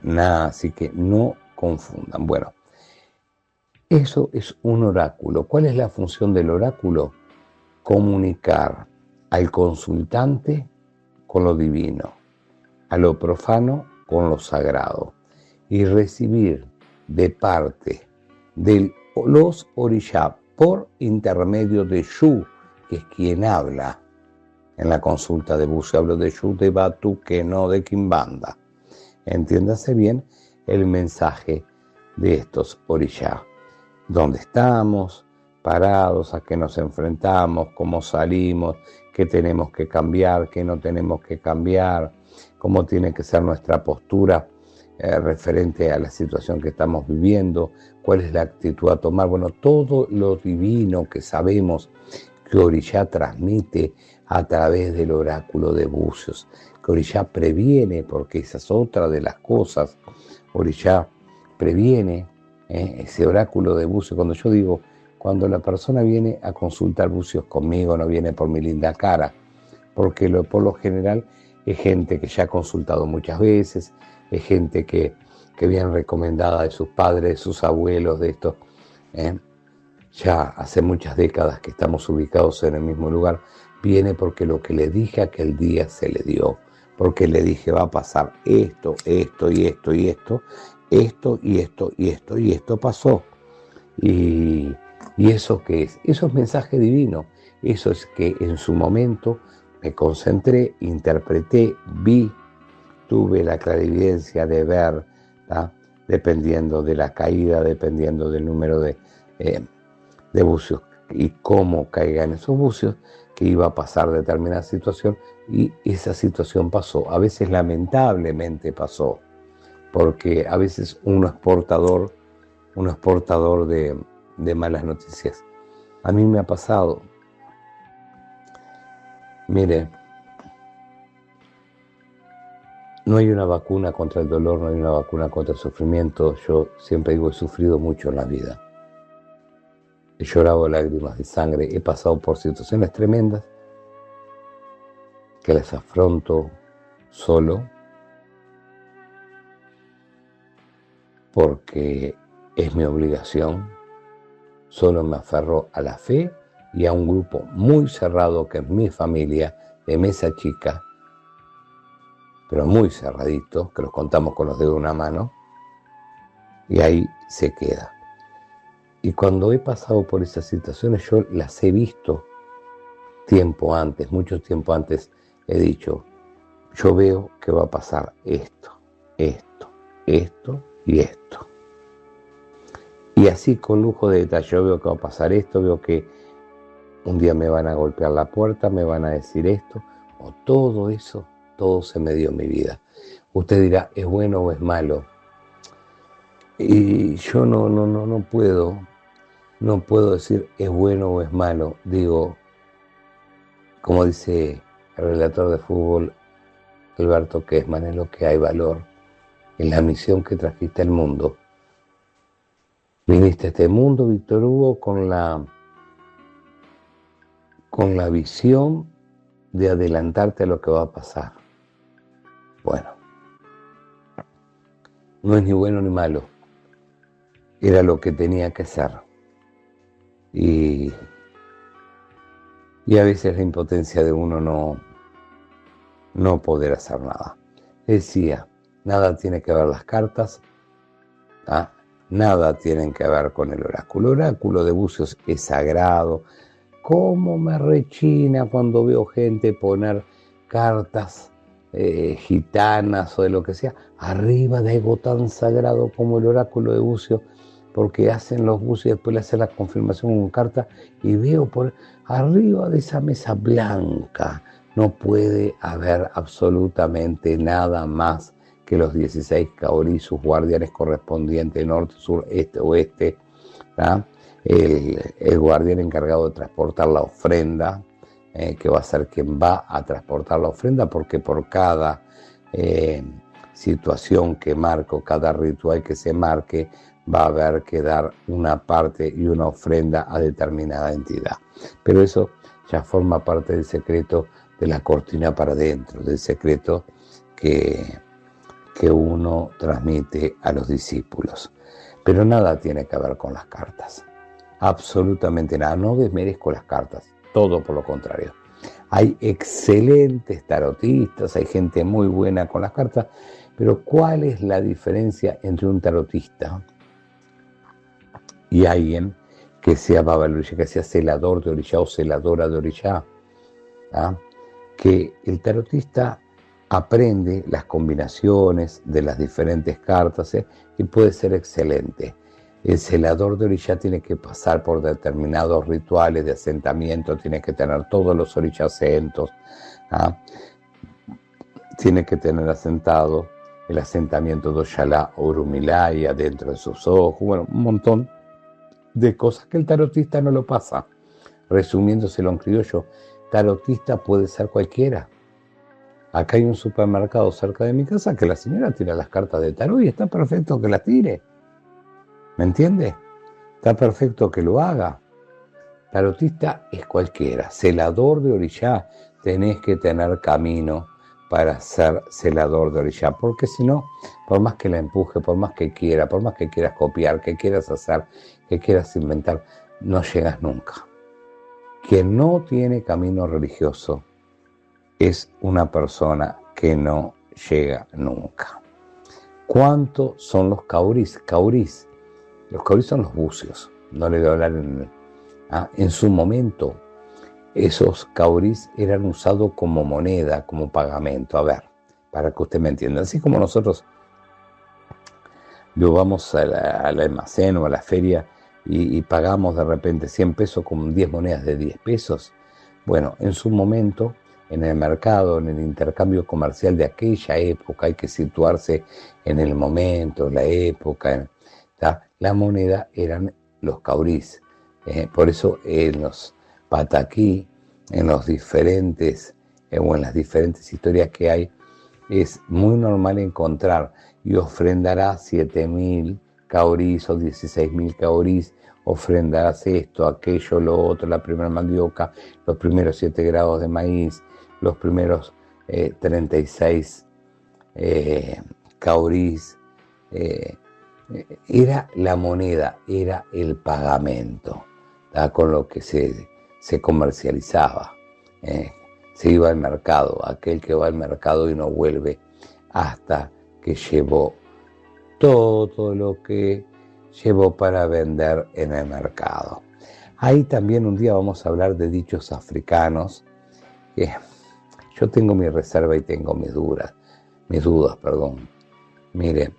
Nada, así que no confundan. Bueno, Eso es un oráculo. ¿Cuál es la función del oráculo? Comunicar al consultante con lo divino, a lo profano con lo sagrado, y recibir de parte de los orishá por intermedio de Shu, que es quien habla en la consulta de bucio. Hablo de Shu, de Batu, que no de Kimbanda. Entiéndase bien el mensaje de estos orishá. ¿Dónde estamos parados? ¿A qué nos enfrentamos? ¿Cómo salimos? ¿Qué tenemos que cambiar? ¿Qué no tenemos que cambiar? ¿Cómo tiene que ser nuestra postura referente a la situación que estamos viviendo? ¿Cuál es la actitud a tomar? Bueno, todo lo divino que sabemos que Orishá transmite a través del oráculo de Bucios, que Orishá previene, porque esa es otra de las cosas. Orishá previene ese oráculo de Bucios. Cuando yo digo, cuando la persona viene a consultar Bucios conmigo, no viene por mi linda cara, porque por lo general es gente que ya ha consultado muchas veces, es gente que viene recomendada de sus padres, de sus abuelos, de esto. Ya hace muchas décadas que estamos ubicados en el mismo lugar. Viene porque lo que le dije aquel día se le dio, porque le dije va a pasar esto, esto y esto y esto, esto y esto y esto y esto pasó. ¿Y eso qué es? Eso es mensaje divino. Eso es que en su momento me concentré, interpreté, vi, tuve la clarividencia de ver, ¿tá? Dependiendo de la caída, dependiendo del número de bucios y cómo caigan esos bucios, que iba a pasar determinada situación, y esa situación pasó. A veces lamentablemente pasó, porque a veces uno es portador de malas noticias. A mí me ha pasado. Mire, no hay una vacuna contra el dolor, no hay una vacuna contra el sufrimiento. Yo siempre digo, he sufrido mucho en la vida. He llorado lágrimas de sangre, he pasado por situaciones tremendas que las afronto solo, porque es mi obligación. Solo me aferro a la fe y a un grupo muy cerrado que es mi familia, de mesa chica, pero muy cerradito, que los contamos con los dedos de una mano, y ahí se queda. Y cuando he pasado por esas situaciones, yo las he visto tiempo antes, mucho tiempo antes, he dicho, yo veo que va a pasar esto, esto, esto y esto. Y así con lujo de detalle, yo veo que va a pasar esto, veo que un día me van a golpear la puerta, me van a decir esto, o todo eso, todo se me dio en mi vida. Usted dirá, ¿es bueno o es malo? Y yo no puedo decir es bueno o es malo. Digo, como dice el relator de fútbol Alberto Kessman, es lo que hay valor en la misión que trajiste al mundo. Viniste a este mundo, Víctor Hugo, con la visión de adelantarte a lo que va a pasar. Bueno, no es ni bueno ni malo. Era lo que tenía que ser. Y a veces la impotencia de uno no poder hacer nada. Decía, nada tiene que ver las cartas, nada tienen que ver con el oráculo. El oráculo de Bucios es sagrado. ¿Cómo me rechina cuando veo gente poner cartas gitanas o de lo que sea arriba de algo tan sagrado como el oráculo de Bucios? Porque hacen los bucios y después le hacen la confirmación con carta, y veo por arriba de esa mesa blanca no puede haber absolutamente nada más que los 16 Kaori, sus guardianes correspondientes, norte, sur, este, oeste, ¿tá? El guardián encargado de transportar la ofrenda, que va a ser quien va a transportar la ofrenda, porque por cada situación que marco, cada ritual que se marque, va a haber que dar una parte y una ofrenda a determinada entidad. Pero eso ya forma parte del secreto de la cortina para adentro, del secreto que uno transmite a los discípulos. Pero nada tiene que ver con las cartas. Absolutamente nada. No desmerezco las cartas. Todo por lo contrario. Hay excelentes tarotistas, hay gente muy buena con las cartas, pero ¿cuál es la diferencia entre un tarotista y alguien que sea babalorixá, que sea celador de orixá o celadora de orixá? ¿Ah? Que el tarotista aprende las combinaciones de las diferentes cartas y puede ser excelente. El celador de orixá tiene que pasar por determinados rituales de asentamiento, tiene que tener todos los orichacentos, ¿ah? Tiene que tener asentado el asentamiento de Oxalá Orumilaya dentro de sus ojos, bueno, un montón de cosas que el tarotista no lo pasa. Resumiéndoselo en criollo, tarotista puede ser cualquiera. Acá hay un supermercado cerca de mi casa que la señora tira las cartas de tarot y está perfecto que las tire. ¿Me entiende? Está perfecto que lo haga. Tarotista es cualquiera. Celador de orixá, tenés que tener camino para ser celador de orixá, porque si no, por más que la empuje, por más que quiera, por más que quieras copiar, que quieras hacer, que quieras inventar, no llegas nunca. Quien no tiene camino religioso es una persona que no llega nunca. ¿Cuántos son los caurís? Los caurís son los bucios. No le voy a hablar en su momento. Esos caurís eran usados como moneda, como pagamento. A ver, para que usted me entienda. Así como nosotros vamos al almacén o a la feria y pagamos de repente 100 pesos con 10 monedas de 10 pesos. Bueno, en su momento, en el mercado, en el intercambio comercial de aquella época, hay que situarse en el momento, en la época. La moneda eran los caurís. Por eso en los pataquí, en los diferentes o en las diferentes historias que hay, es muy normal encontrar y ofrendará 7.000 caurís o 16.000 caurís, ofrendarás esto, aquello, lo otro, la primera mandioca, los primeros 7 grados de maíz, los primeros 36 caurís. Era la moneda, era el pagamento, ¿tá? Con lo que se comercializaba. Se iba al mercado, aquel que va al mercado y no vuelve hasta que llevó todo lo que llevó para vender en el mercado. Ahí también un día vamos a hablar de dichos africanos, que yo tengo mi reserva y tengo mis dudas. Miren,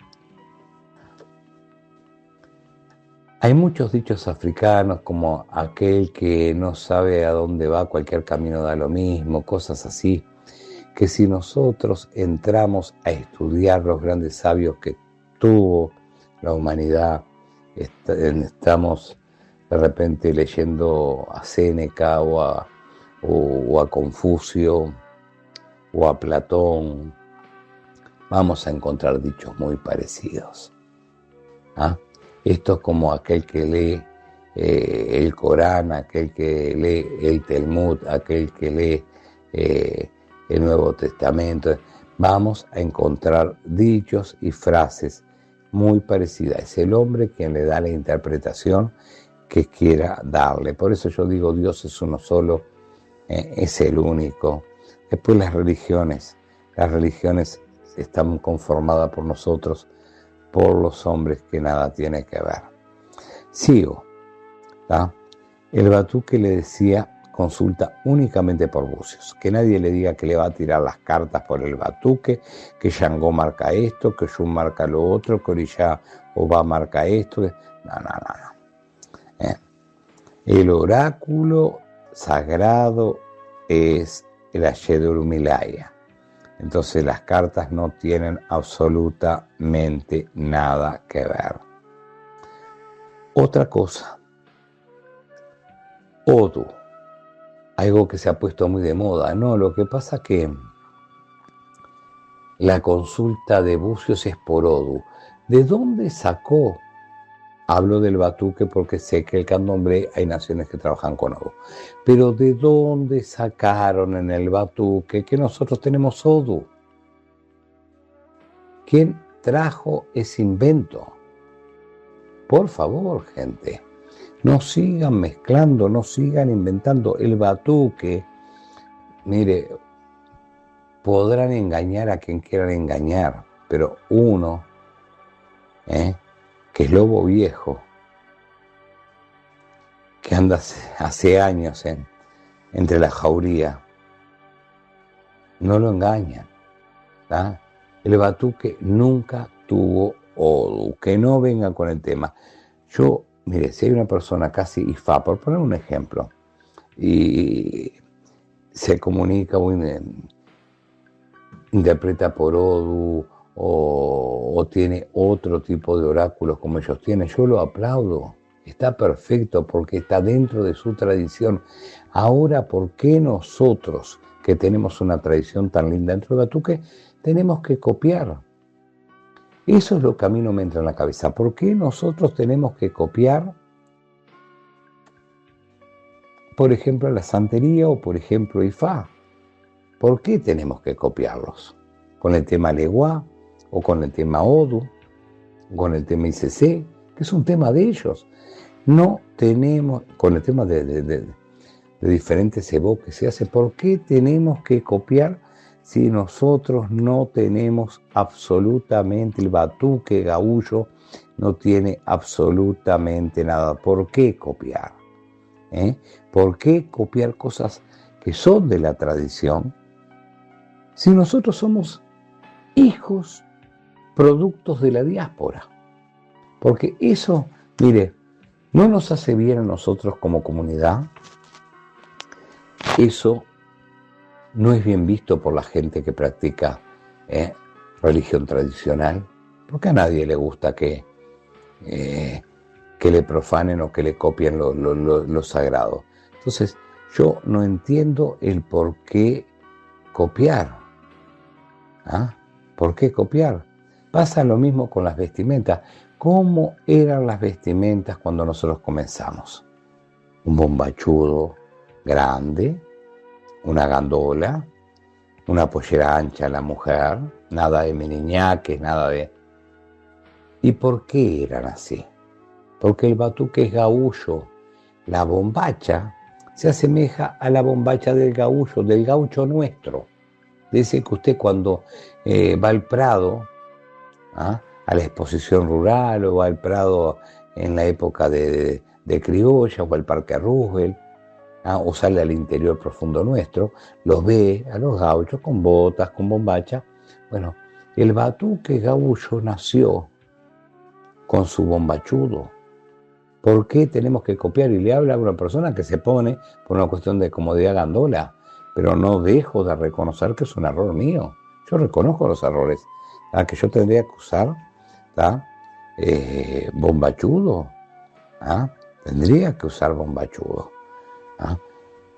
hay muchos dichos africanos como aquel que no sabe a dónde va, cualquier camino da lo mismo, cosas así, que si nosotros entramos a estudiar los grandes sabios que tuvo la humanidad, estamos de repente leyendo a Séneca o a Confucio o a Platón, vamos a encontrar dichos muy parecidos. ¿Ah? Esto es como aquel que lee el Corán, aquel que lee el Talmud, aquel que lee el Nuevo Testamento. Vamos a encontrar dichos y frases muy parecidas. Es el hombre quien le da la interpretación que quiera darle. Por eso yo digo, Dios es uno solo, es el único. Después las religiones están conformadas por nosotros, por los hombres, que nada tiene que ver. Sigo. ¿Tá? El batuque le decía, consulta únicamente por bucios. Que nadie le diga que le va a tirar las cartas por el batuque, que Shango marca esto, que Shun marca lo otro, que Orishá Obá marca esto. No. El oráculo sagrado es el Ayé de Orumilaya. Entonces las cartas no tienen absolutamente nada que ver. Otra cosa, Odu, algo que se ha puesto muy de moda. No, lo que pasa es que la consulta de bucios es por Odu. ¿De dónde sacó? Hablo del batuque porque sé que el candomblé hay naciones que trabajan con Odu. Pero ¿de dónde sacaron en el batuque que nosotros tenemos Odu? ¿Quién trajo ese invento? por favor, gente, no sigan mezclando, no sigan inventando el batuque. Mire, podrán engañar a quien quieran engañar, pero uno, que es lobo viejo, que anda hace años entre la jauría, no lo engañan. ¿Tá? El batuque nunca tuvo odu, que no vengan con el tema. Yo, mire, si hay una persona casi IFA, por poner un ejemplo, y se comunica o interpreta por odu o tiene otro tipo de oráculos como ellos tienen, yo lo aplaudo. Está perfecto porque está dentro de su tradición. Ahora, ¿por qué nosotros, que tenemos una tradición tan linda dentro del batuque, tenemos que copiar? Eso es lo que a mí no me entra en la cabeza. ¿Por qué nosotros tenemos que copiar, por ejemplo, la santería o, por ejemplo, Ifá? ¿Por qué tenemos que copiarlos? Con el tema Leguá, o con el tema Odu, o con el tema ICC, que es un tema de ellos. No tenemos, con el tema de diferentes evoques que se hace, ¿por qué tenemos que copiar si nosotros no tenemos absolutamente, el batuque gaullo no tiene absolutamente nada? ¿Por qué copiar? ¿Por qué copiar cosas que son de la tradición si nosotros somos hijos, productos de la diáspora? Porque eso, mire, no nos hace bien a nosotros como comunidad. Eso no es bien visto por la gente que practica religión tradicional, porque a nadie le gusta que le profanen o que le copien lo sagrado. Entonces, yo no entiendo el por qué copiar. ¿Por qué copiar? Pasa lo mismo con las vestimentas. ¿Cómo eran las vestimentas cuando nosotros comenzamos? Un bombachudo grande, una gandola, una pollera ancha a la mujer, nada de meniñaques, nada de... ¿Y por qué eran así? Porque el batuque es gaullo. La bombacha se asemeja a la bombacha del gaullo, del gaucho nuestro. Dice que usted cuando va al Prado, a la exposición rural, o va al Prado en la época de criolla, o al Parque Roosevelt, o sale al interior profundo nuestro, los ve a los gauchos con botas, con bombacha. Bueno, el batuque gaullo nació con su bombachudo. ¿Por qué tenemos que copiar? Y le habla a una persona que se pone por una cuestión de comodidad gandola, pero no dejo de reconocer que es un error mío. Yo reconozco los errores, que yo tendría que usar bombachudo. Tendría que usar bombachudo.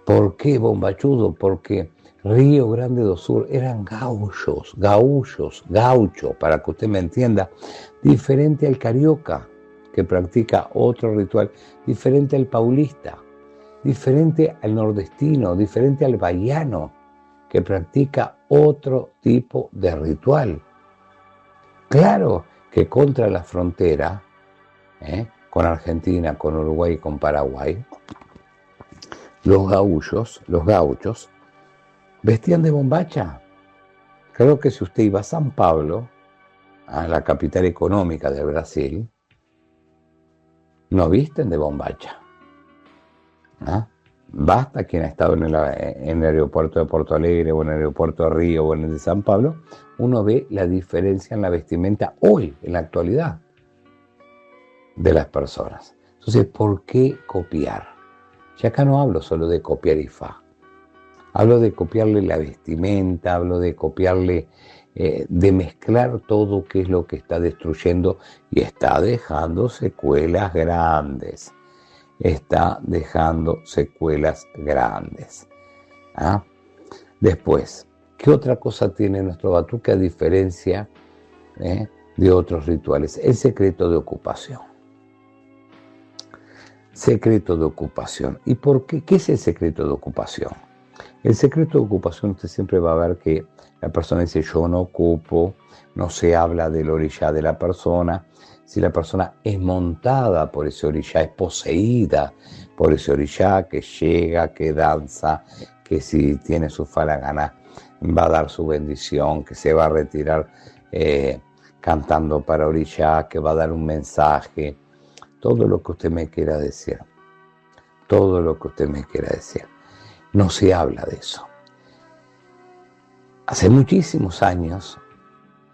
¿Por qué bombachudo? Porque Río Grande do Sur eran gauchos, gaucho, para que usted me entienda, diferente al carioca, que practica otro ritual, diferente al paulista, diferente al nordestino, diferente al bahiano, que practica otro tipo de ritual. Claro que contra la frontera, con Argentina, con Uruguay y con Paraguay, los gauchos, vestían de bombacha. Creo que si usted iba a San Pablo, a la capital económica de Brasil, no visten de bombacha. Basta quien ha estado en el aeropuerto de Porto Alegre, o en el aeropuerto de Río, o en el de San Pablo, uno ve la diferencia en la vestimenta hoy, en la actualidad, de las personas. Entonces, ¿por qué copiar? Y acá no hablo solo de copiar Ifá. Hablo de copiarle la vestimenta, hablo de copiarle, de mezclar todo, que es lo que está destruyendo y está dejando secuelas grandes. Está dejando secuelas grandes. Después, ¿qué otra cosa tiene nuestro batuque a diferencia de otros rituales? El secreto de ocupación. Secreto de ocupación. ¿Y por qué? ¿Qué es el secreto de ocupación? El secreto de ocupación, usted siempre va a ver que la persona dice yo no ocupo, no se habla del orilla de la persona, si la persona es montada por ese orishá, es poseída por ese orishá que llega, que danza, que si tiene su falagana va a dar su bendición, que se va a retirar cantando para orishá, que va a dar un mensaje, todo lo que usted me quiera decir, todo lo que usted me quiera decir. No se habla de eso. Hace muchísimos años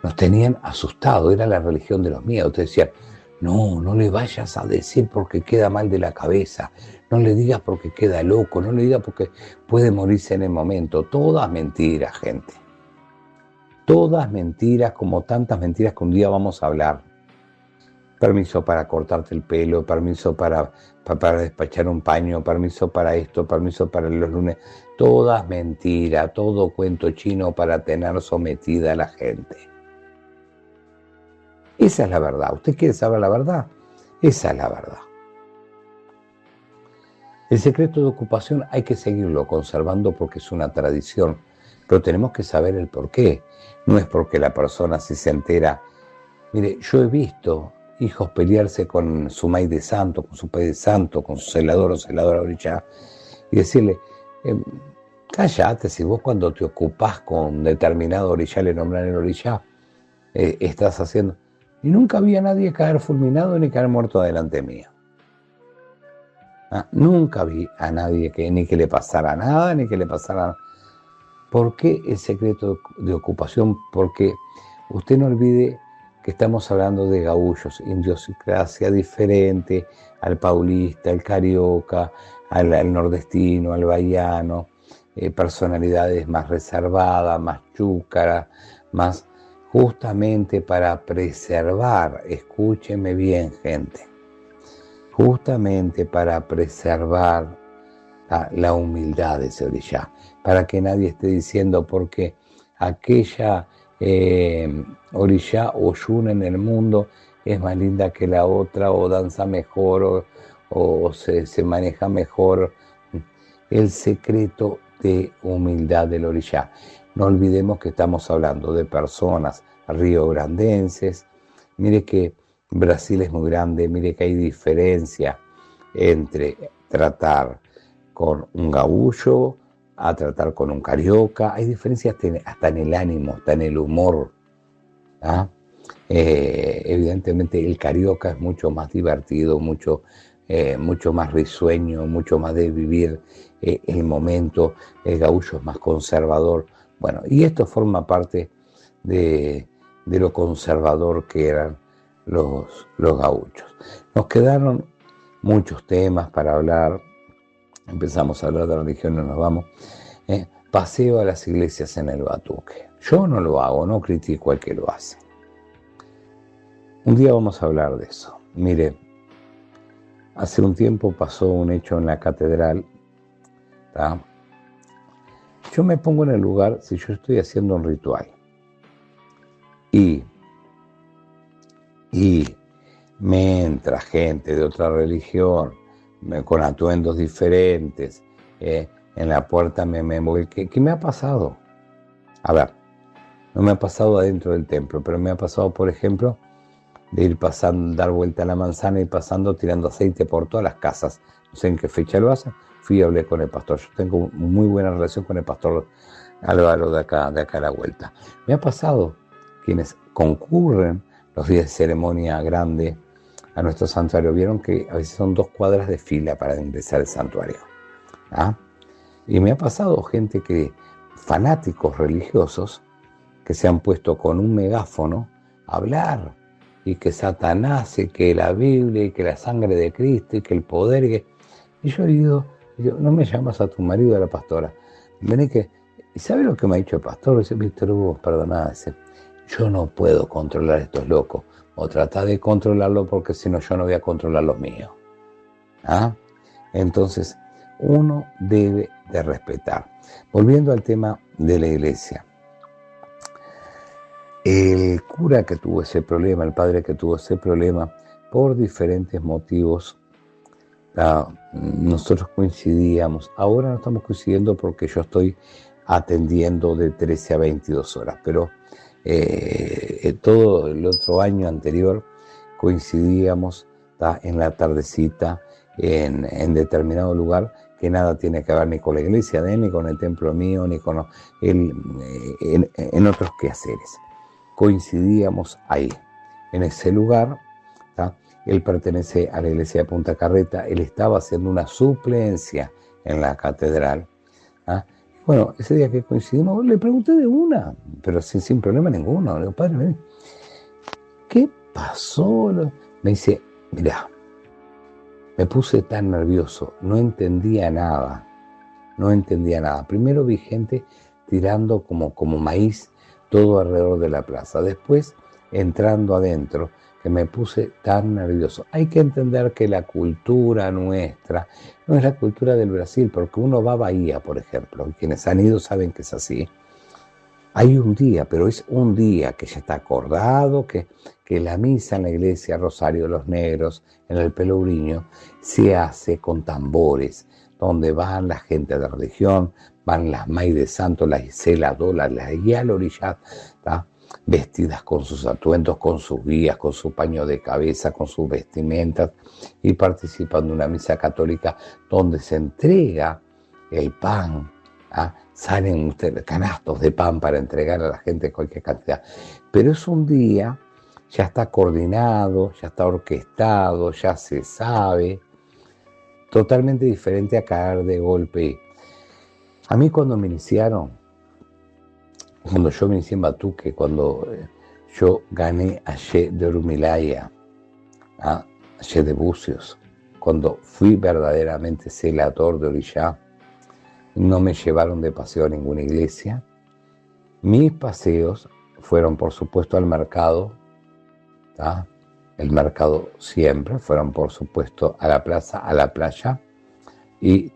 nos tenían asustados, era la religión de los miedos. Ustedes decían, no le vayas a decir porque queda mal de la cabeza, no le digas porque queda loco, no le digas porque puede morirse en el momento. Todas mentiras, gente. Todas mentiras, como tantas mentiras que un día vamos a hablar. Permiso para cortarte el pelo, permiso para despachar un paño, permiso para esto, permiso para los lunes. Todas mentiras, todo cuento chino para tener sometida a la gente. Esa es la verdad. ¿Usted quiere saber la verdad? Esa es la verdad. El secreto de ocupación hay que seguirlo conservando porque es una tradición, pero tenemos que saber el por qué. No es porque la persona si se entera. Mire, yo he visto hijos pelearse con su maíz de santo, con su padre de santo, con su celador o celadora orishá, y decirle, cállate, si vos cuando te ocupás con determinado orishá, le nombran el orishá, estás haciendo... Y nunca había nadie caer fulminado ni caer muerto delante mío. Nunca vi a nadie ni que le pasara nada, ni que le pasara nada. ¿Por qué el secreto de ocupación? Porque usted no olvide que estamos hablando de gaullos, idiosincrasia diferente al paulista, al carioca, al nordestino, al bahiano, personalidades más reservadas, más chúcaras, más justamente para preservar, escúcheme bien, gente, justamente para preservar la humildad de ese orishá, para que nadie esté diciendo porque aquella orishá o yuna en el mundo es más linda que la otra, o danza mejor, o se maneja mejor. El secreto de humildad del orishá. No olvidemos que estamos hablando de personas riograndenses. Mire que Brasil es muy grande, mire que hay diferencia entre tratar con un gaullo a tratar con un carioca. Hay diferencias hasta en el ánimo, hasta en el humor. Evidentemente el carioca es mucho más divertido, mucho más risueño, mucho más de vivir el momento. El gaullo es más conservador. Bueno, y esto forma parte de lo conservador que eran los gauchos. Nos quedaron muchos temas para hablar. Empezamos a hablar de religión y nos vamos. Paseo a las iglesias en el batuque. Yo no lo hago, no critico al que lo hace. Un día vamos a hablar de eso. Mire, hace un tiempo pasó un hecho en la catedral. ¿Tá? Yo me pongo en el lugar si yo estoy haciendo un ritual y me entra gente de otra religión con atuendos diferentes, en la puerta me voy. ¿Qué me ha pasado? A ver, no me ha pasado adentro del templo, pero me ha pasado, por ejemplo, de ir pasando, dar vuelta a la manzana y pasando, tirando aceite por todas las casas. No sé en qué fecha lo hacen. Fui y hablé con el pastor. Yo tengo muy buena relación con el pastor Álvaro de acá a la vuelta. Me ha pasado quienes concurren los días de ceremonia grande a nuestro santuario, vieron que a veces son 2 cuadras de fila para ingresar al santuario. Y me ha pasado gente fanáticos religiosos, que se han puesto con un megáfono a hablar, y que Satanás, y que la Biblia, y que la sangre de Cristo, y que el poder, y yo digo, no me llamas a tu marido, a la pastora. ¿Y sabe lo que me ha dicho el pastor? Dice, Víctor Hugo, perdoná, dice, yo no puedo controlar a estos locos, o tratar de controlarlo porque si no yo no voy a controlar los míos. Entonces, uno debe de respetar. Volviendo al tema de la iglesia. El cura que tuvo ese problema, el padre que tuvo ese problema, por diferentes motivos, nosotros coincidíamos. Ahora no estamos coincidiendo porque yo estoy atendiendo de 13 a 22 horas, pero todo el otro año anterior coincidíamos en la tardecita en determinado lugar que nada tiene que ver ni con la iglesia de él, ni con el templo mío, ni con él, en otros quehaceres. Coincidíamos ahí, en ese lugar. Él pertenece a la iglesia de Punta Carreta, él estaba haciendo una suplencia en la catedral. Bueno, ese día que coincidimos, le pregunté de una, pero sin problema ninguno. Le digo, padre, ven, ¿qué pasó? Me dice, mirá, me puse tan nervioso, no entendía nada. Primero vi gente tirando como maíz todo alrededor de la plaza. Después, entrando adentro, que me puse tan nervioso. Hay que entender que la cultura nuestra no es la cultura del Brasil, porque uno va a Bahía, por ejemplo, y quienes han ido saben que es así. Hay un día, pero es un día que ya está acordado, que la misa en la iglesia Rosario de los Negros, en el Pelourinho, se hace con tambores, donde van la gente de religión, van las May de Santo, las celadoras, las guialorillas, vestidas con sus atuendos, con sus guías, con su paño de cabeza, con sus vestimentas, y participan de una misa católica donde se entrega el pan. Salen canastos de pan para entregar a la gente cualquier cantidad. Pero es un día, ya está coordinado, ya está orquestado, ya se sabe, totalmente diferente a caer de golpe. A mí cuando me iniciaron, cuando yo me inicié en Batuque, cuando yo gané a Ye de Urumilaya, a Ye de Bucios, cuando fui verdaderamente celador de Orixá, no me llevaron de paseo a ninguna iglesia. Mis paseos fueron, por supuesto, al mercado, el mercado siempre, fueron, por supuesto, a la plaza, a la playa, y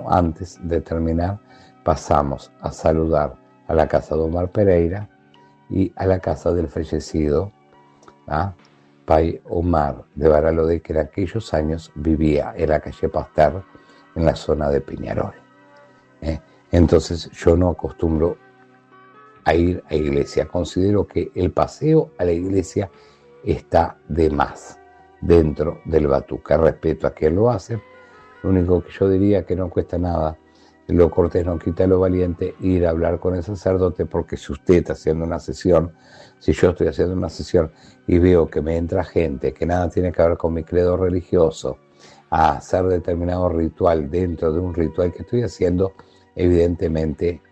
antes de terminar, pasamos a saludar a la casa de Omar Pereira y a la casa del fallecido Pai Omar de Baralode, que en aquellos años vivía en la calle Pasteur, en la zona de Peñarol. Entonces yo no acostumbro a ir a iglesia. Considero que el paseo a la iglesia está de más dentro del Batuque. Respeto a quien lo hace. Lo único que yo diría que no cuesta nada, lo cortés no quita lo valiente, ir a hablar con el sacerdote, porque si usted está haciendo una sesión, si yo estoy haciendo una sesión y veo que me entra gente que nada tiene que ver con mi credo religioso, a hacer determinado ritual dentro de un ritual que estoy haciendo, evidentemente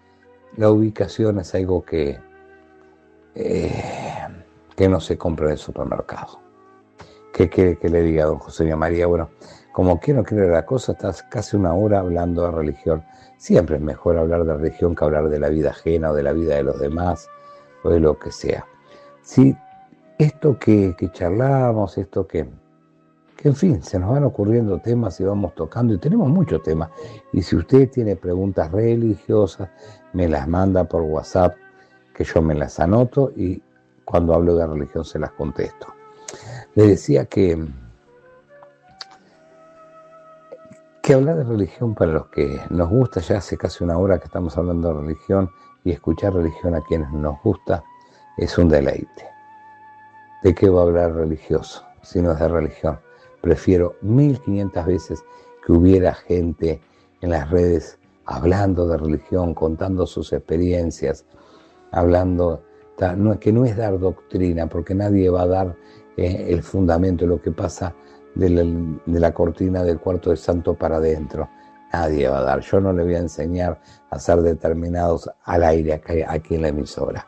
la ubicación es algo que no se compra en el supermercado. ¿Qué quiere que le diga, don José María? Bueno, como quiero creer la cosa, estás casi una hora hablando de religión. Siempre es mejor hablar de religión que hablar de la vida ajena o de la vida de los demás o de lo que sea. Si esto que charlamos, esto que en fin, se nos van ocurriendo temas y vamos tocando, y tenemos muchos temas. Y si usted tiene preguntas religiosas, me las manda por WhatsApp, que yo me las anoto y cuando hablo de religión se las contesto. Le decía que hablar de religión, para los que nos gusta, ya hace casi una hora que estamos hablando de religión, y escuchar religión a quienes nos gusta es un deleite. ¿De qué va a hablar religioso si no es de religión? Prefiero 1500 veces que hubiera gente en las redes hablando de religión, contando sus experiencias, hablando, que no es dar doctrina, porque nadie va a dar el fundamento de lo que pasa de la cortina del cuarto de santo para adentro. Nadie va a dar. Yo no le voy a enseñar a ser determinados al aire aquí en la emisora.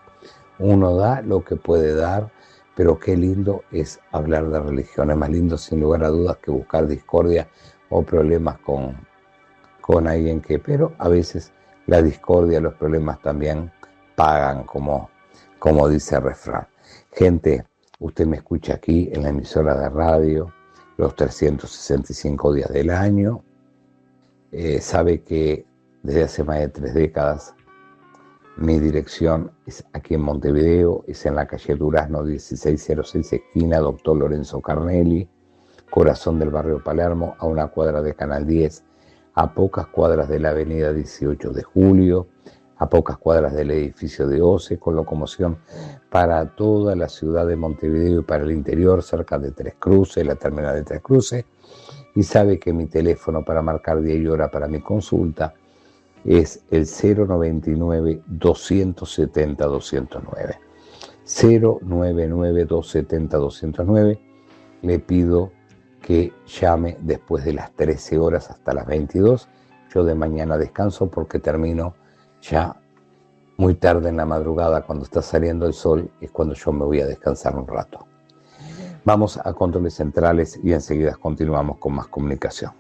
Uno da lo que puede dar, pero qué lindo es hablar de religión. Es más lindo, sin lugar a dudas, que buscar discordia o problemas con alguien que... Pero a veces la discordia, los problemas también pagan, como dice el refrán. Gente, usted me escucha aquí en la emisora de radio los 365 días del año. Sabe que desde hace más de 3 décadas mi dirección es aquí en Montevideo, es en la calle Durazno 1606, esquina Doctor Lorenzo Carnelli, corazón del barrio Palermo, a una cuadra de Canal 10, a pocas cuadras de la avenida 18 de Julio, a pocas cuadras del edificio de OCE, con locomoción para toda la ciudad de Montevideo y para el interior, cerca de Tres Cruces, la terminal de Tres Cruces, y sabe que mi teléfono para marcar día y hora para mi consulta es el 099-270-209. 099-270-209. Le pido que llame después de las 13 horas hasta las 22. Yo de mañana descanso porque termino ya muy tarde en la madrugada, cuando está saliendo el sol, es cuando yo me voy a descansar un rato. Vamos a controles centrales y enseguida continuamos con más comunicación.